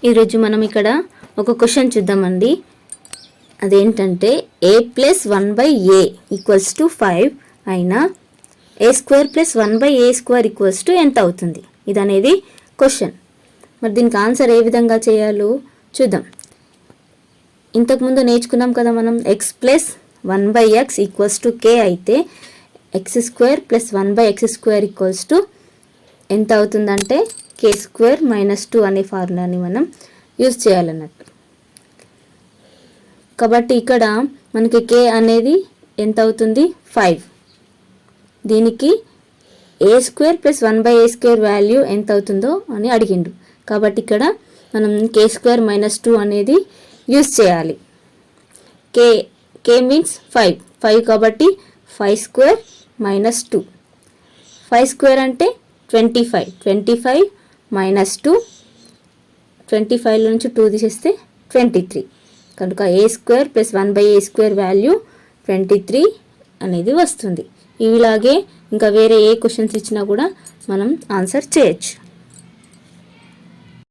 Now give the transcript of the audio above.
ఈరోజు మనం ఇక్కడ ఒక క్వశ్చన్ చూద్దామండి. అదేంటంటే a+1/a = 5 అయినా a² + 1/a² ఎంత అవుతుంది? ఇది అనేది క్వశ్చన్. మరి దీనికి ఆన్సర్ ఏ విధంగా చేయాలో చూద్దాం. ఇంతకుముందు నేర్చుకున్నాం కదా మనం x+1/x = k అయితే x² + 1/x² ఎంత అవుతుందంటే k² - 2 అనే ఫార్ములాని మనం యూజ్ చేయాలన్నట్టు. కాబట్టి ఇక్కడ మనకి k అనేది ఎంత అవుతుంది? 5. దీనికి a² + 1/a² వాల్యూ ఎంత అవుతుందో అని అడిగిండు. కాబట్టి ఇక్కడ మనం k² - 2 అనేది యూజ్ చేయాలి. k మీన్స్ 5 కాబట్టి 5² - 2. 5² అంటే 25. 25 - 2, 25లో నుంచి 2 తీసేస్తే 23. కనుక a² + 1/a² వాల్యూ 23 అనేది వస్తుంది. ఇలాగే ఇంకా వేరే ఏ క్వశ్చన్స్ ఇచ్చినా కూడా మనం ఆన్సర్ చేయొచ్చు.